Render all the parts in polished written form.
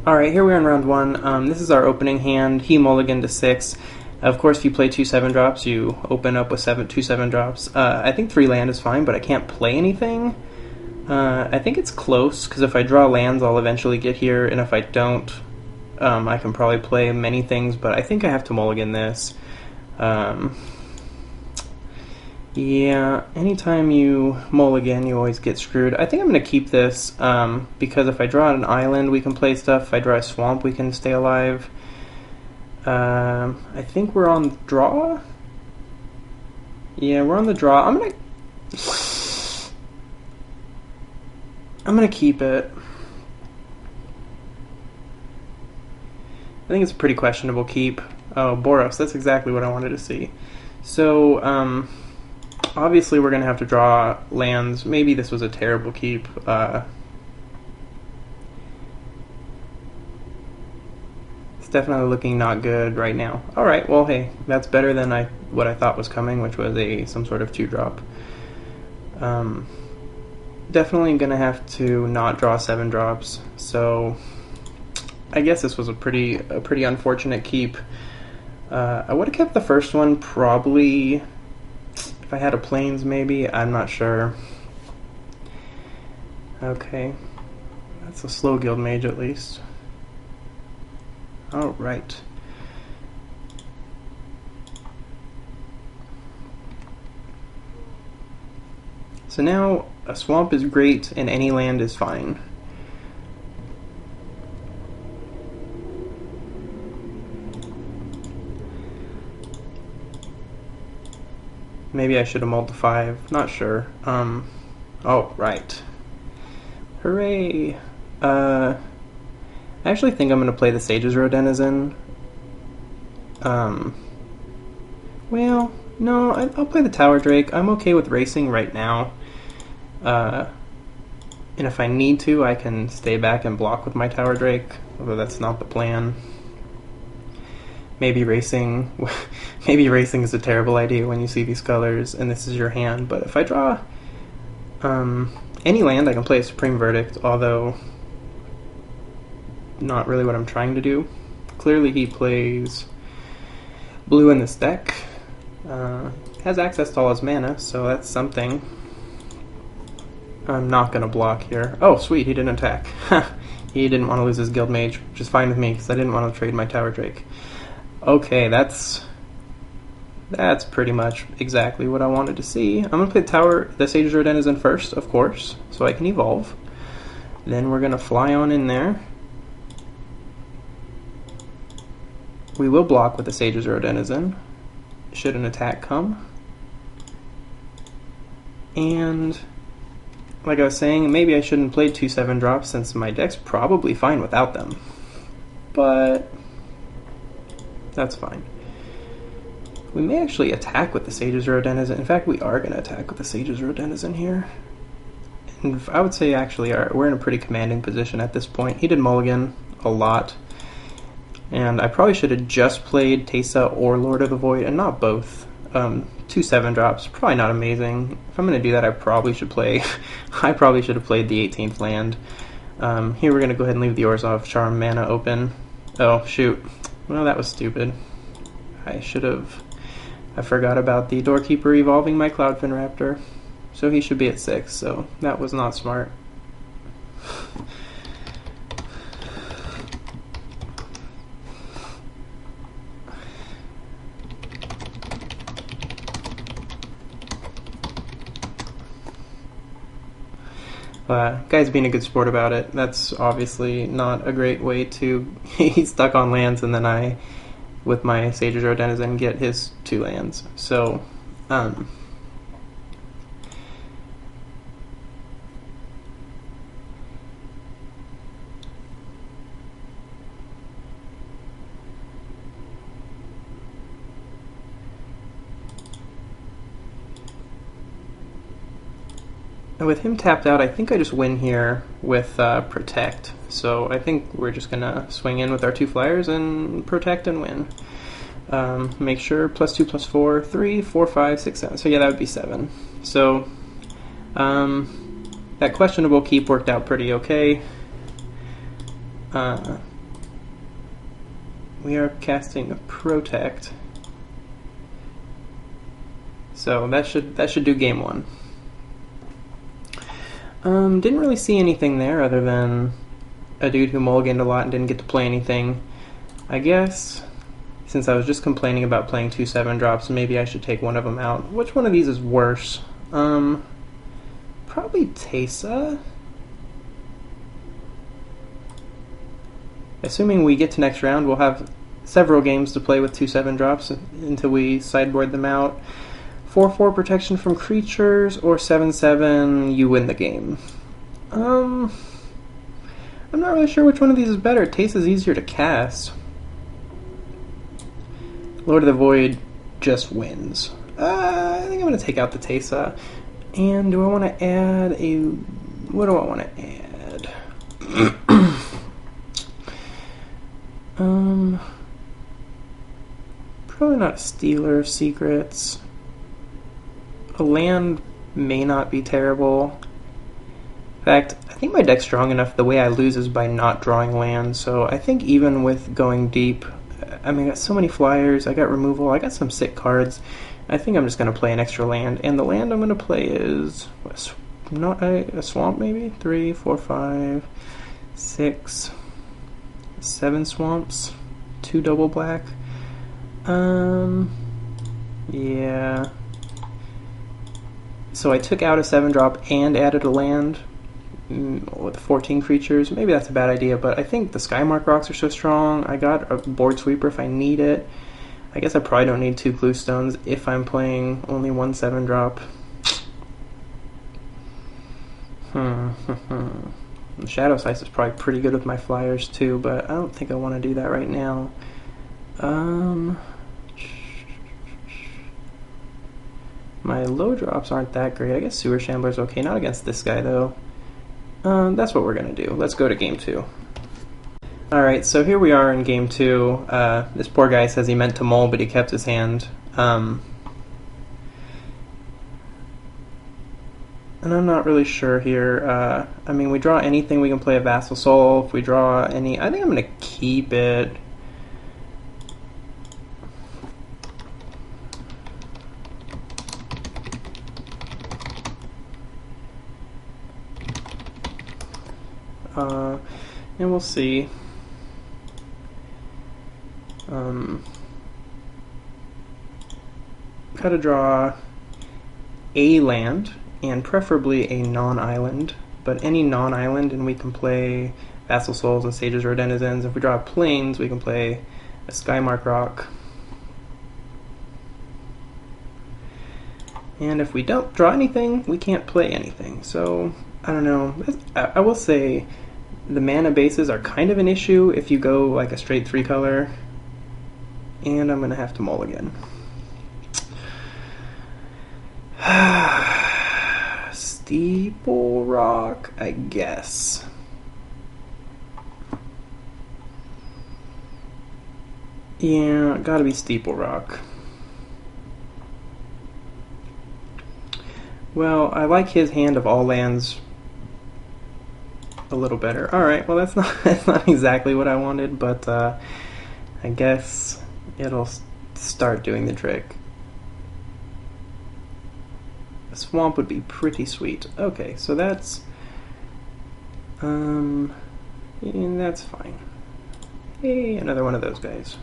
Alright, here we are in round one. This is our opening hand. He mulliganed to 6. Of course, if you play 2 7-drops, you open up with 2 7-drops. I think 3 land is fine, but I can't play anything. I think it's close, because if I draw lands, I'll eventually get here, and if I don't, I can probably play many things, but I think I have to mulligan this. Yeah, anytime you mulligan, you always get screwed. I think I'm going to keep this, because if I draw an island, we can play stuff. If I draw a swamp, we can stay alive. I think we're on draw? Yeah, we're on the draw. I'm gonna keep it. I think it's a pretty questionable keep. Oh, Boros, that's exactly what I wanted to see. So, obviously we're going to have to draw lands. Maybe this was a terrible keep. It's definitely looking not good right now. Alright, well hey, that's better than what I thought was coming, which was some sort of 2-drop. Definitely going to have to not draw 7-drops, so I guess this was a pretty unfortunate keep. I would have kept the first one probably if I had a plains, maybe. I'm not sure. Okay. That's a slow guild mage at least. Alright. So now a swamp is great and any land is fine. Maybe I should have mulled to 5, not sure. Oh, right. Hooray! I actually think I'm going to play the Sage's Rodenizen. Well, no, I'll play the Tower Drake. I'm okay with racing right now. And if I need to, I can stay back and block with my Tower Drake, although that's not the plan. Maybe racing is a terrible idea when you see these colors and this is your hand, but if I draw any land, I can play a Supreme Verdict, although not really what I'm trying to do. Clearly he plays blue in this deck, has access to all his mana, so that's something. I'm not going to block here. Oh sweet, he didn't attack. He didn't want to lose his guild mage, which is fine with me because I didn't want to trade my Tower Drake. Okay, that's pretty much exactly what I wanted to see. I'm going to play the Sage's Rodenizen first, of course, so I can evolve. Then we're going to fly on in there. We will block with the Sage's Rodenizen, should an attack come. And, like I was saying, maybe I shouldn't play 2 7-drops since my deck's probably fine without them. But that's fine. We may actually attack with the Sage's Rodenizen. In fact, we are going to attack with the Sage's Rodenizen here. And I would say actually we're in a pretty commanding position at this point. He did mulligan a lot. And I probably should have just played Teysa or Lord of the Void and not both. 2 7-drops, probably not amazing. If I'm going to do that, I probably should have played the 18th land. Here we're going to go ahead and leave the Orzhov Charm mana open. Oh, shoot. Well, that was stupid. I forgot about the Doorkeeper evolving my Cloudfin Raptor. So he should be at 6, so that was not smart. Guy's being a good sport about it. That's obviously not a great way to... He's stuck on lands, and then I, with my Sage's Rodenizen, get his 2 lands. So, with him tapped out, I think I just win here with Protect. So I think we're just going to swing in with our 2 flyers and Protect and win. Make sure +2, +4, 3, 4, 5, 6, 7. So yeah, that would be 7. So that questionable keep worked out pretty okay. we are casting a Protect. So that should do game 1. Didn't really see anything there other than a dude who mulliganed a lot and didn't get to play anything. I guess since I was just complaining about playing 2 7-drops, maybe I should take one of them out. Which one of these is worse? Probably Teysa. Assuming we get to next round, we'll have several games to play with 2 7-drops until we sideboard them out. 4/4 protection from creatures, or 7/7, you win the game. I'm not really sure which one of these is better. Teysa's easier to cast. Lord of the Void just wins. I think I'm going to take out the Teysa. And do I want to add a... what do I want to add? Probably not a Stealer of Secrets. A land may not be terrible. In fact, I think my deck's strong enough. The way I lose is by not drawing land. So I think even with going deep, I mean, I got so many flyers, I got removal, I got some sick cards. I think I'm just going to play an extra land. And the land I'm going to play is not a swamp, maybe? 3, 4, 5, 6, 7 swamps, 2 double black. Yeah. So I took out a 7-drop and added a land with 14 creatures. Maybe that's a bad idea, but I think the Skymark rocks are so strong. I got a board sweeper if I need it. I guess I probably don't need 2 clue stones if I'm playing only 1 7-drop. Shadow Size is probably pretty good with my flyers too, but I don't think I want to do that right now. My low drops aren't that great. I guess Sewer Shambler's okay. Not against this guy, though. That's what we're going to do. Let's go to game 2. Alright, so here we are in game 2. This poor guy says he meant to mull, but he kept his hand. And I'm not really sure here. I mean, we draw anything, we can play a Vassal Soul. If we draw any... I think I'm going to keep it. And we'll see. Gotta draw a land, and preferably a non-island, but any non-island, and we can play Vassal Souls and Sages or Denizens. If we draw plains, we can play a Skymark Rock. And if we don't draw anything, we can't play anything. So, I don't know. I will say the mana bases are kind of an issue if you go like a straight 3-color. And I'm going to have to mull again. Steeple Rock, I guess. Yeah, gotta be Steeple Rock. Well, I like his hand of all lands a little better. Alright, well that's not exactly what I wanted, but I guess it'll start doing the trick. A swamp would be pretty sweet. Okay, so that's and that's fine. Hey, another one of those guys.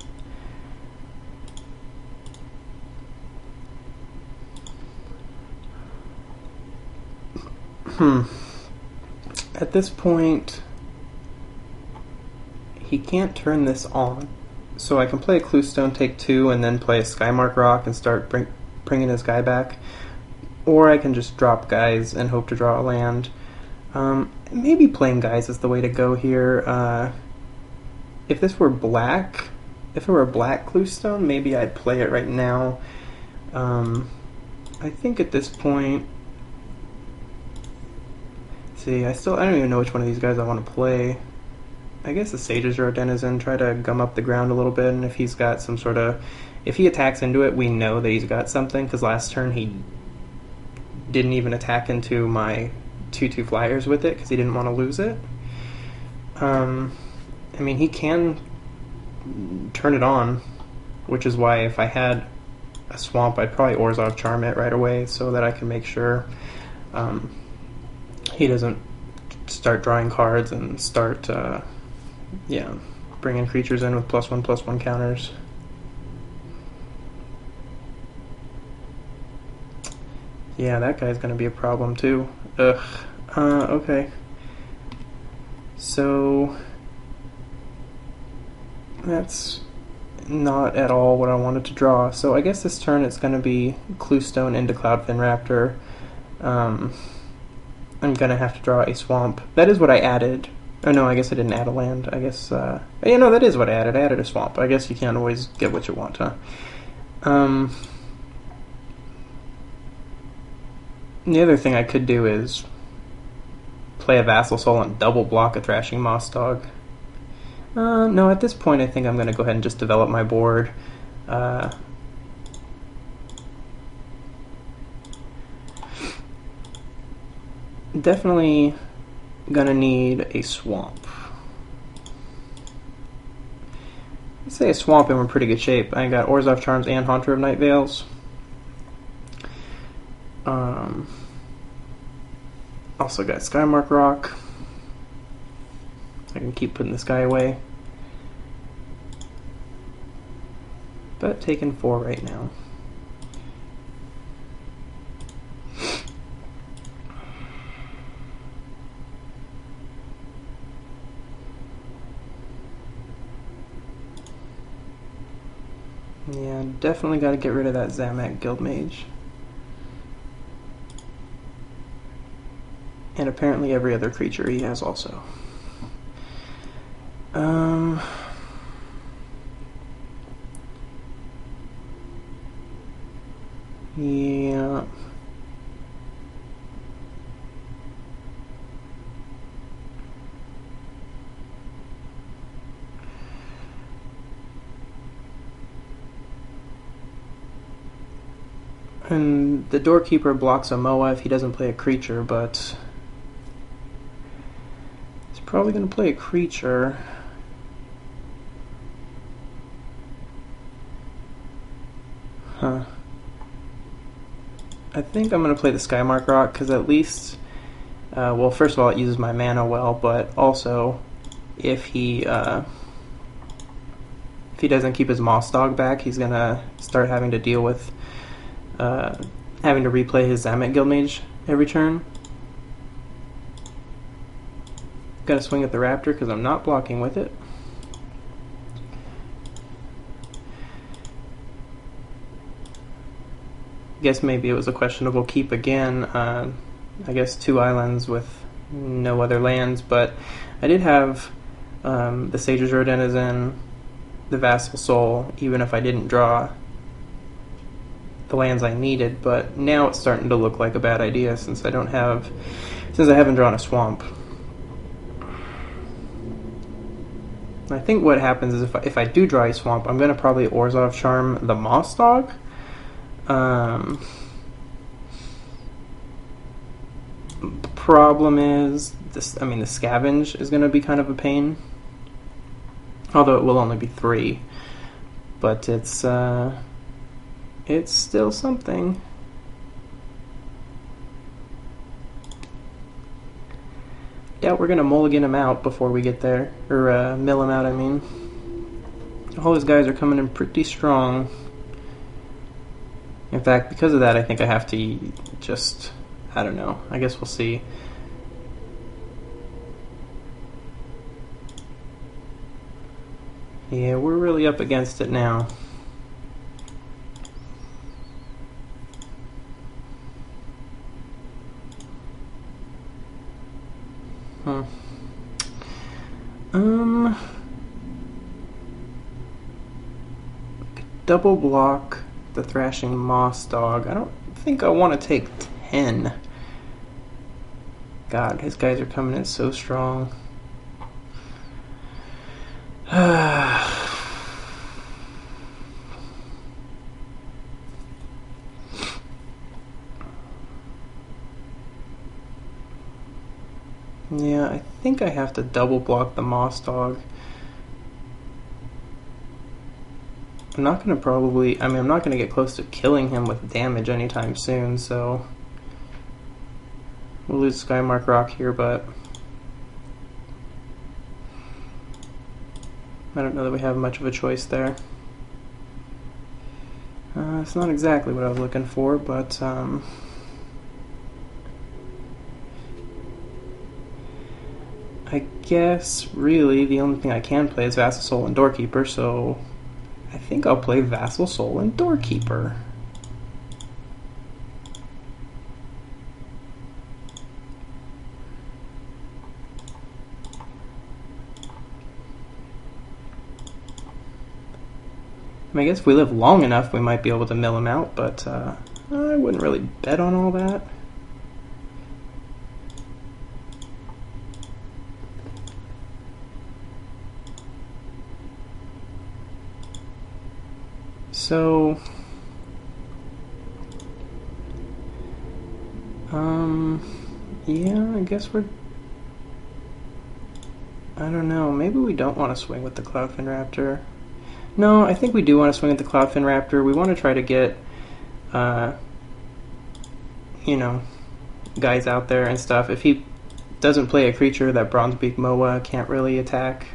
At this point, he can't turn this on. So I can play a Cluestone, take 2, and then play a Skymark Rock and start bringing his guy back. Or I can just drop guys and hope to draw a land. Maybe playing guys is the way to go here. If this were black, if it were a black Cluestone, maybe I'd play it right now. I think at this point... See, I don't even know which one of these guys I want to play. I guess the Sages or a Denizen, try to gum up the ground a little bit, and if he's got some sort of... If he attacks into it, we know that he's got something, because last turn he didn't even attack into my 2/2 flyers with it, because he didn't want to lose it. I mean, he can turn it on, which is why if I had a swamp, I'd probably Orzhov Charm it right away so that I can make sure he doesn't start drawing cards and start bringing creatures in with +1/+1 counters. Yeah, that guy's gonna be a problem too. Ugh. Okay. So that's not at all what I wanted to draw. So I guess this turn it's gonna be Cluestone into Cloudfin Raptor. I'm gonna have to draw a swamp. That is what I added. Oh no, I guess I didn't add a land. I guess that is what I added. I added a swamp. I guess you can't always get what you want, huh? The other thing I could do is play a Vassal Soul and double block a Thrashing Moss Dog. No, at this point I think I'm going to go ahead and just develop my board. Definitely going to need a swamp. Let's say a swamp and we're in pretty good shape. I got Orzhov Charms and Haunter of Night Veils. Also got Skymark Rock. I can keep putting this guy away. But taking 4 right now. Yeah, definitely got to get rid of that Zamak Guildmage. And apparently every other creature he has also. Yeah. And the Doorkeeper blocks a Moa if he doesn't play a creature, but he's probably going to play a creature. Huh. I think I'm going to play the Skymark Rock because at least, well, first of all, it uses my mana well, but also if he doesn't keep his Moss Dog back, he's going to start having to deal with having to replay his Zamak Guildmage every turn. Gotta swing at the Raptor because I'm not blocking with it. Guess maybe it was a questionable keep again. I guess 2 islands with no other lands, but I did have the Sage's Row Denizen, the Vassal Soul, even if I didn't draw the lands I needed, but now it's starting to look like a bad idea since I haven't drawn a swamp. I think what happens is if I do draw a swamp, I'm going to probably Orzhov Charm the Moss Dog. Problem is the Scavenge is going to be kind of a pain, although it will only be 3, but it's still something. Doubt we're gonna mulligan him out before we get there, or mill him out, I mean. All his guys are coming in pretty strong. In fact, because of that, I think I have to just, I don't know, I guess we'll see. Yeah, we're really up against it now. Double block the Thrashing Moss Dog. I don't think I want to take 10. God, his guys are coming in so strong. Yeah, I think I have to double block the Moss Dog. I'm not going to probably... I mean, I'm not going to get close to killing him with damage anytime soon, so... We'll lose Skymark Rock here, but... I don't know that we have much of a choice there. It's not exactly what I was looking for, but... I guess, really, the only thing I can play is Vassal Soul and Doorkeeper, so... I think I'll play Vassal Soul and Doorkeeper. I guess if we live long enough, we might be able to mill him out, but I wouldn't really bet on all that. So, yeah, I guess we're... I don't know, maybe we don't want to swing with the Cloudfin Raptor. No, I think we do want to swing at the Cloudfin Raptor. We want to try to get, you know, guys out there and stuff. If he doesn't play a creature that Bronzebeak Moa can't really attack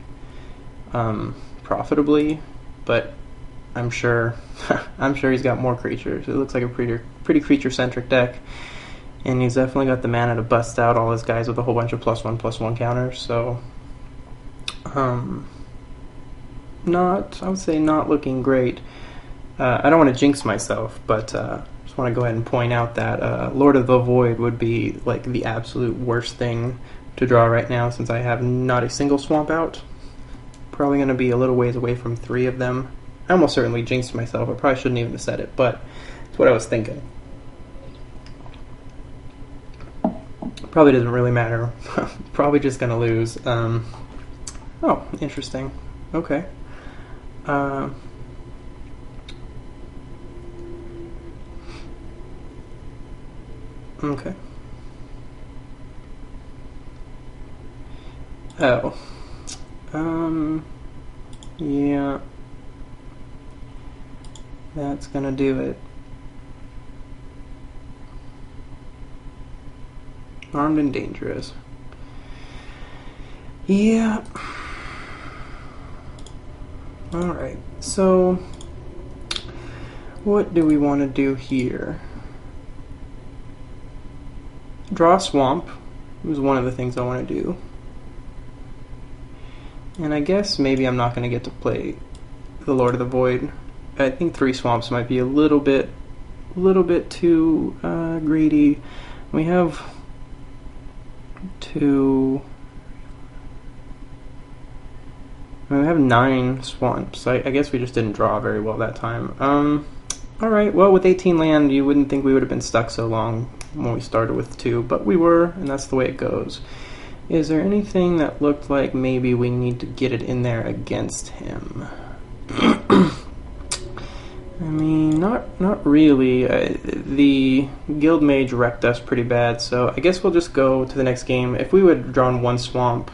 profitably, but I'm sure I'm sure he's got more creatures. It looks like a pretty creature-centric deck, and he's definitely got the mana to bust out all his guys with a whole bunch of +1/+1 counters. So, I would say not looking great. I don't want to jinx myself, but just want to go ahead and point out that Lord of the Void would be like the absolute worst thing to draw right now, since I have not a single swamp out. Probably going to be a little ways away from 3 of them. I almost certainly jinxed myself. I probably shouldn't even have said it, but it's what I was thinking. Probably doesn't really matter. Probably just going to lose. Oh, interesting. Okay. Okay. Oh. Yeah. That's gonna do it. Armed and dangerous. Yeah. Alright, so what do we want to do here? Draw a swamp is one of the things I want to do. And I guess maybe I'm not going to get to play the Lord of the Void. I think 3 swamps might be a little bit too greedy. We have 2... We have 9 swamps. I guess we just didn't draw very well that time. Alright, well, with 18 land, you wouldn't think we would have been stuck so long when we started with 2, but we were, and that's the way it goes. Is there anything that looked like maybe we need to get it in there against him? I mean, not really. The Guild Mage wrecked us pretty bad, so I guess we'll just go to the next game. If we would have drawn 1 swamp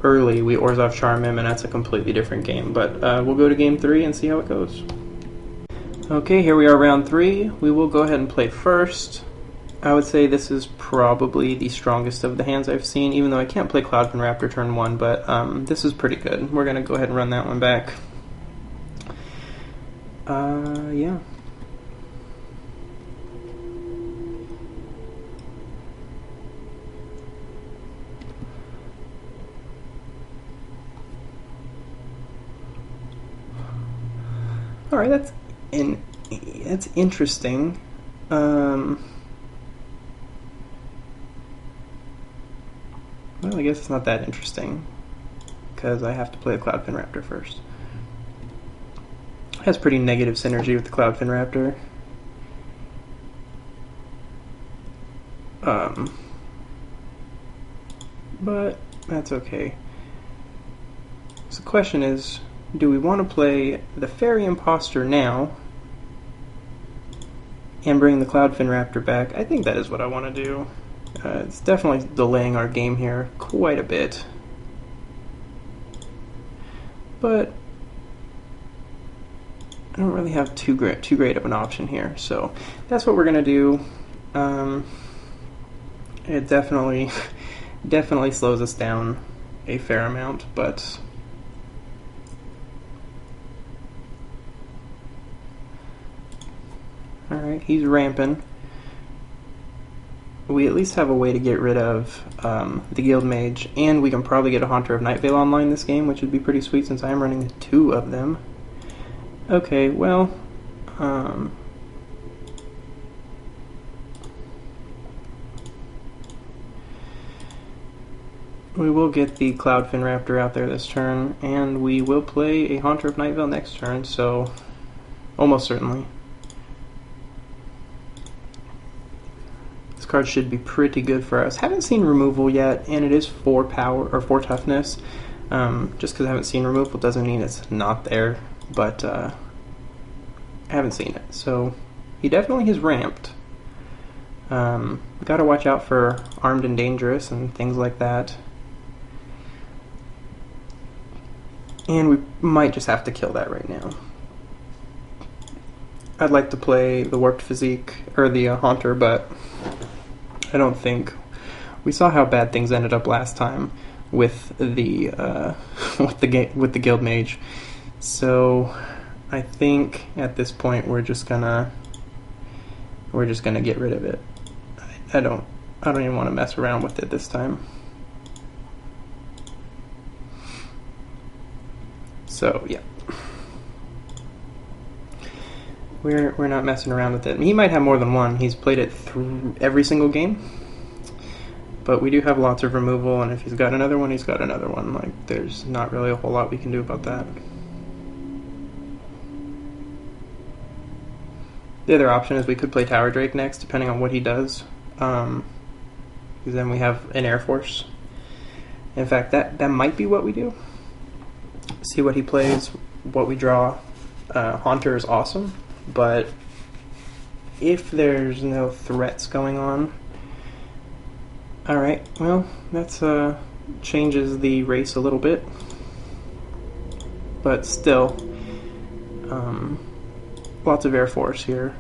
early, we Orzhov Charm him, and that's a completely different game. But we'll go to game 3 and see how it goes. Okay, here we are, round 3. We will go ahead and play first. I would say this is probably the strongest of the hands I've seen, even though I can't play Cloudfin Raptor turn 1, but this is pretty good. We're going to go ahead and run that one back. Yeah. Alright, that's interesting. Well, I guess it's not that interesting, because I have to play a Cloudfin Raptor first. It has pretty negative synergy with the Cloudfin Raptor. But that's okay. So the question is, do we want to play the Fairy Imposter now and bring the Cloudfin Raptor back? I think that is what I want to do. It's definitely delaying our game here quite a bit. But I don't really have too great of an option here, so that's what we're gonna do. It definitely definitely slows us down a fair amount, but all right, he's ramping. We at least have a way to get rid of the Guild Mage, and we can probably get a Haunter of Night Vale online this game, which would be pretty sweet since I am running 2 of them. Okay, well, we will get the Cloudfin Raptor out there this turn, and we will play a Haunter of Night Vale next turn, so almost certainly. This card should be pretty good for us. Haven't seen removal yet, and it is 4 power or 4 toughness. Just because I haven't seen removal doesn't mean it's not there, but I haven't seen it. So he definitely has ramped. Got to watch out for Armed and Dangerous and things like that. And we might just have to kill that right now. I'd like to play the Warped Physique, or the Haunter, but I don't think... We saw how bad things ended up last time with the with the Guild Mage. So I think at this point we're just gonna get rid of it. I don't even want to mess around with it this time. So yeah, we're not messing around with it. He might have more than one. He's played it through every single game, but we do have lots of removal, and if he's got another one, he's got another one. Like, there's not really a whole lot we can do about that. The other option is we could play Tower Drake next, depending on what he does, because then we have an Air Force. In fact, that might be what we do. See what he plays, what we draw. Haunter is awesome, but if there's no threats going on... Alright, well, that's changes the race a little bit, but still, lots of Air Force here.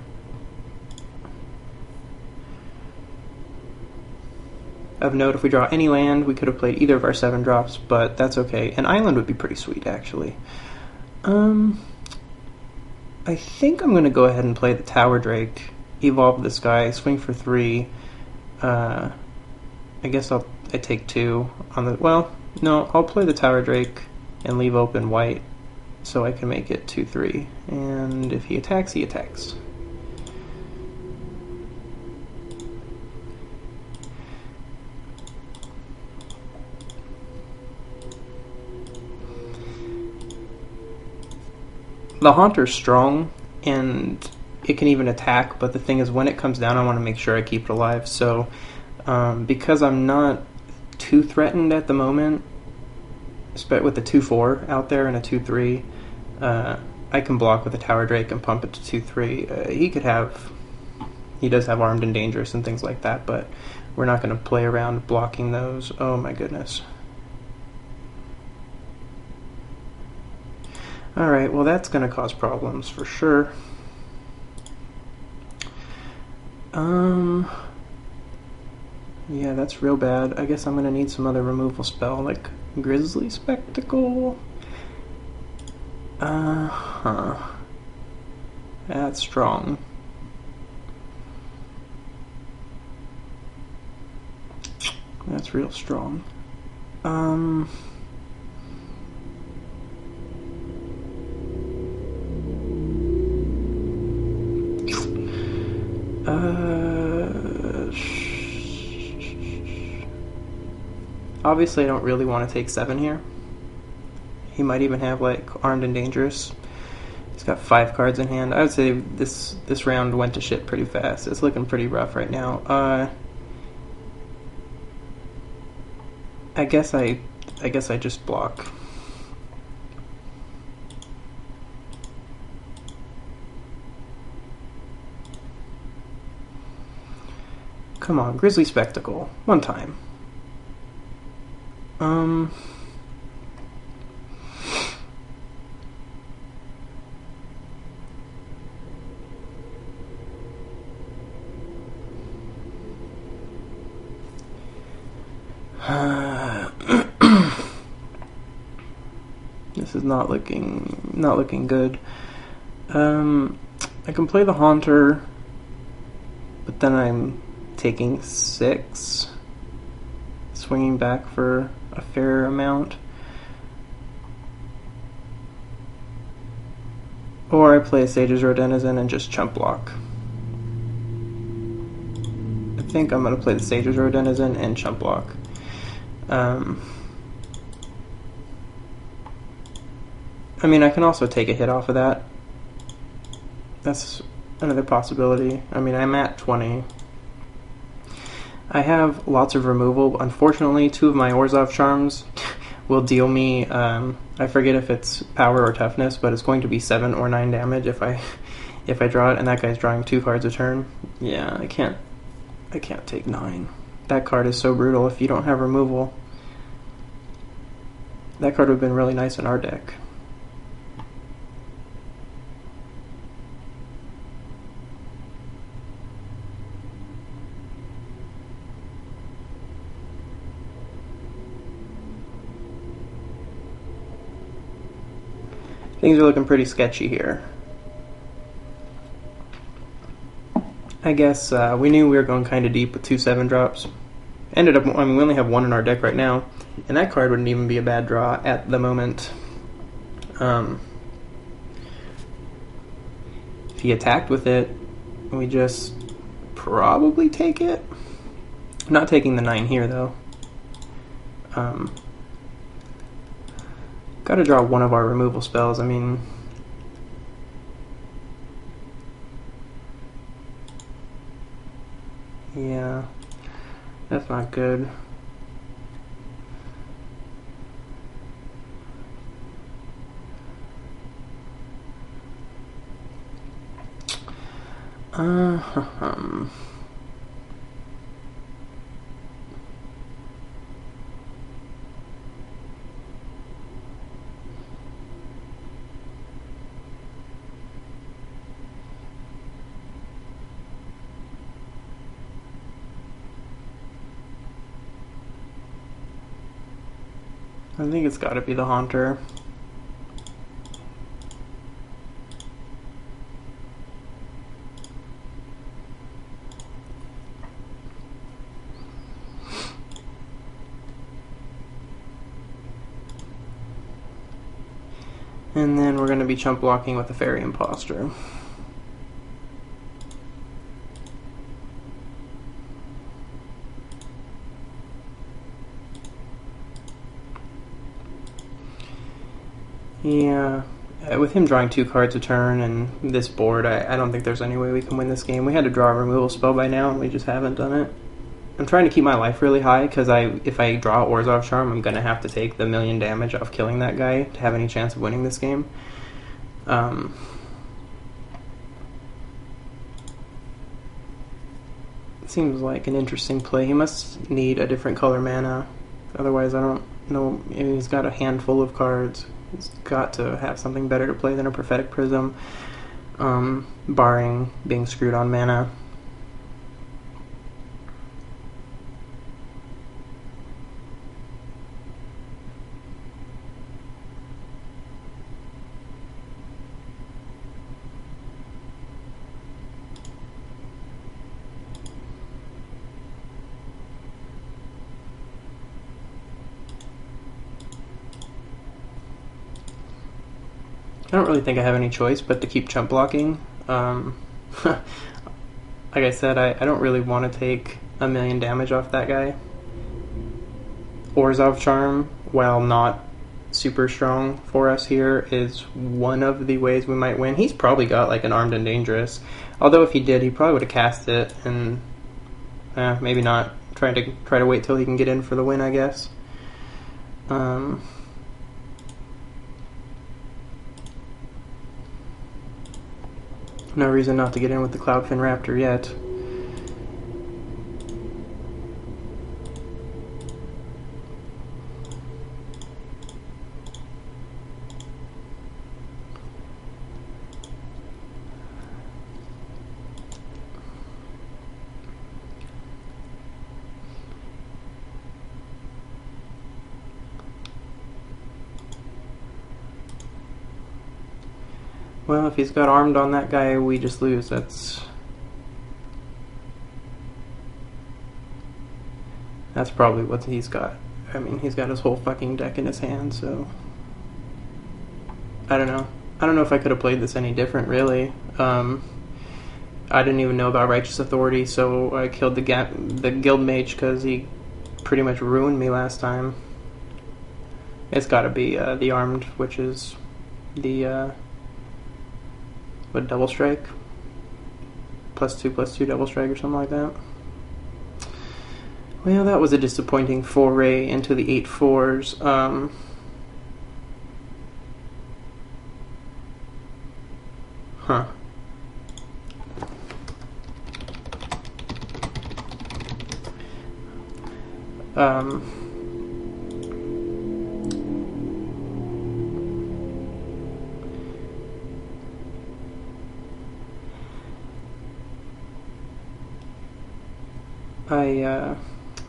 Of note, if we draw any land, we could have played either of our 7 drops, but that's okay. An island would be pretty sweet, actually. I think I'm going to go ahead and play the Tower Drake, evolve this guy, swing for 3. I guess I take 2 on the... Well, no, I'll play the Tower Drake and leave open white so I can make it 2/3. And if he attacks, he attacks. The Haunter's strong, and it can even attack, but the thing is, when it comes down, I want to make sure I keep it alive. So, because I'm not too threatened at the moment, with the 2/4 out there and a 2/3, I can block with a Tower Drake and pump it to 2/3. He does have Armed and Dangerous and things like that, but we're not going to play around blocking those. Oh my goodness. Alright, well that's going to cause problems for sure. Yeah, that's real bad. I guess I'm going to need some other removal spell, like Grizzly Spectacle. That's strong. That's real strong. Obviously I don't really want to take 7 here. He might even have like Armed and Dangerous. He's got 5 cards in hand. I would say this round went to shit pretty fast. It's looking pretty rough right now. I guess I just block. Come on, Grizzly Spectacle. One time. is not looking good. I can play the Haunter, but then I'm taking 6, swinging back for a fair amount. Or I play Sage's Rodenizen and just chump block. I think I'm going to play the Sage's Rodenizen and chump block. I mean, I can also take a hit off of that. That's another possibility. I mean, I'm at 20. I have lots of removal. Unfortunately, 2 of my Orzhov charms will deal me, I forget if it's power or toughness, but it's going to be 7 or 9 damage if I draw it, and that guy's drawing 2 cards a turn. Yeah, I can't take 9. That card is so brutal if you don't have removal. That card would have been really nice in our deck. Things are looking pretty sketchy here. I guess we knew we were going kind of deep with 2 7-drops. I mean, we only have 1 in our deck right now, and that card wouldn't even be a bad draw at the moment. If he attacked with it, we just probably take it. I'm not taking the 9 here, though. Gotta draw 1 of our removal spells. I mean, yeah, that's not good. I think it's got to be the Haunter. And then we're going to be chump blocking with the Fairy Imposter. Yeah, with him drawing 2 cards a turn and this board, I don't think there's any way we can win this game. We had to draw a removal spell by now, and we just haven't done it. I'm trying to keep my life really high, because if I draw Orzhov Charm, I'm going to have to take the 1,000,000 damage off killing that guy to have any chance of winning this game. Seems like an interesting play. He must need a different color mana, otherwise I don't know. He's got a handful of cards. He's got to have something better to play than a Prophetic Prism, barring being screwed on mana. I don't really think I have any choice but to keep chump blocking. Like I said, I don't really want to take 1,000,000 damage off that guy. Orzhov Charm, while not super strong for us here, is one of the ways we might win. He's probably got like an Armed and Dangerous. Although if he did, he probably would have cast it, and maybe not. Try to wait till he can get in for the win, I guess. No reason not to get in with the Cloudfin Raptor yet. Well, if he's got armed on that guy, we just lose. That's probably what he's got. I mean, he's got his whole fucking deck in his hand, so I don't know. I don't know if I could have played this any different, really. I didn't even know about Righteous Authority, so I killed the Guild Mage because he pretty much ruined me last time. It's got to be the Armed, which is the what, Double Strike? +2/+2 Double Strike or something like that. Well, that was a disappointing foray into the 8/4s. Huh.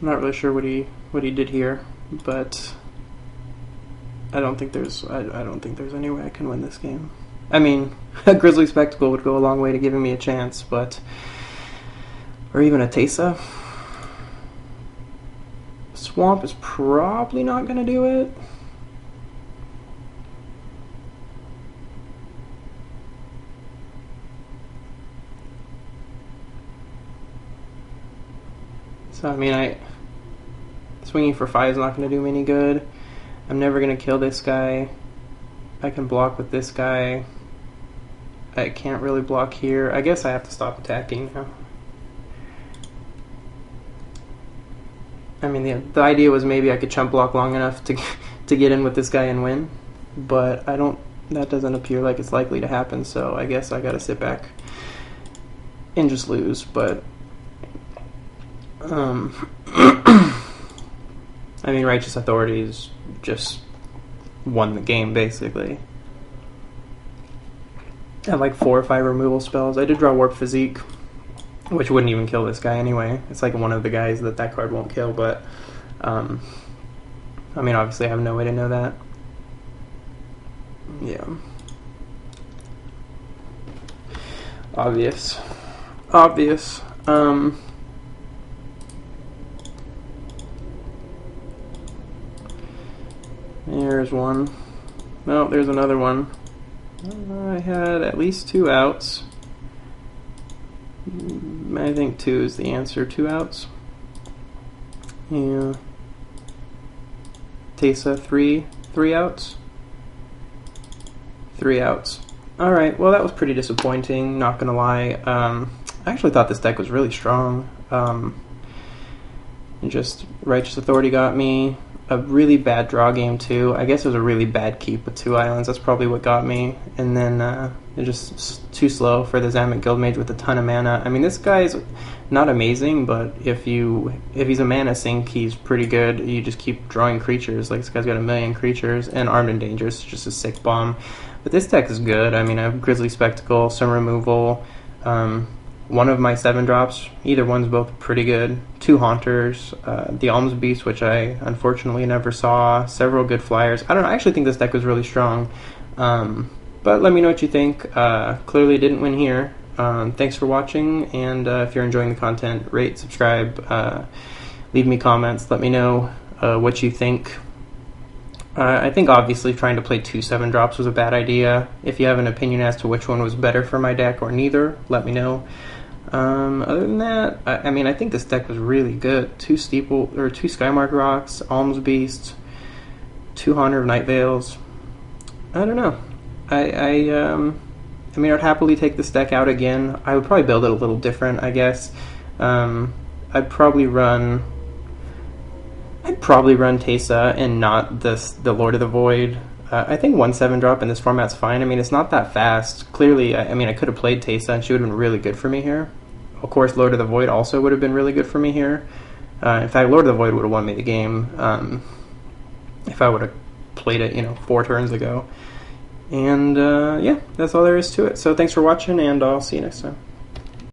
I'm not really sure what he did here, but I don't think there's any way I can win this game. I mean, a Grizzly Spectacle would go a long way to giving me a chance, but or even a Tesa. Swamp is probably not going to do it. So, I mean, swinging for 5 is not going to do me any good. I'm never going to kill this guy. I can block with this guy. I can't really block here. I guess I have to stop attacking now. I mean, the idea was maybe I could chump block long enough to get in with this guy and win, but that doesn't appear like it's likely to happen, so I guess I gotta sit back and just lose, but I mean, Righteous Authorities just won the game, basically. I had like 4 or 5 removal spells. I did draw Warp Physique, which wouldn't even kill this guy anyway. It's like one of the guys that card won't kill, but I mean, obviously I have no way to know that. Yeah. Obvious. There's one. No, there's another one. I had at least 2 outs. I think 2 is the answer. 2 outs. Yeah. Tesa, 3 outs. 3 outs. Alright, well that was pretty disappointing, not gonna lie. I actually thought this deck was really strong. Just Righteous Authority got me. A really bad draw game too. I guess it was a really bad keep with 2 islands. That's probably what got me. And then it's just too slow for the Zamet Guildmage with a ton of mana. I mean, this guy's not amazing, but if he's a mana sink, he's pretty good. You just keep drawing creatures. Like, this guy's got a million creatures, and Armed and Dangerous is just a sick bomb. But this deck is good. I mean, I have Grizzly Spectacle, some removal. One of my 7 drops, either one's both pretty good. 2 Haunters, the Alms Beast, which I unfortunately never saw, several good flyers. I don't know, I actually think this deck was really strong. But let me know what you think. Clearly didn't win here. Thanks for watching, and if you're enjoying the content, rate, subscribe, leave me comments, let me know what you think. I think obviously trying to play 2 7-drops was a bad idea. If you have an opinion as to which one was better for my deck or neither, let me know. Other than that, I mean, I think this deck was really good. 2 Skymark Rocks, Alms Beast, 2 Haunter of Night Veils. I don't know. I mean, I'd happily take this deck out again. I would probably build it a little different, I guess. I'd probably run Tesa and not the Lord of the Void. I think 1 7-drop in this format's fine. I mean, it's not that fast. Clearly, I mean, I could have played Tesa and she would have been really good for me here. Of course, Lord of the Void also would have been really good for me here. In fact, Lord of the Void would have won me the game if I would have played it, 4 turns ago. And yeah, that's all there is to it. So thanks for watching, and I'll see you next time.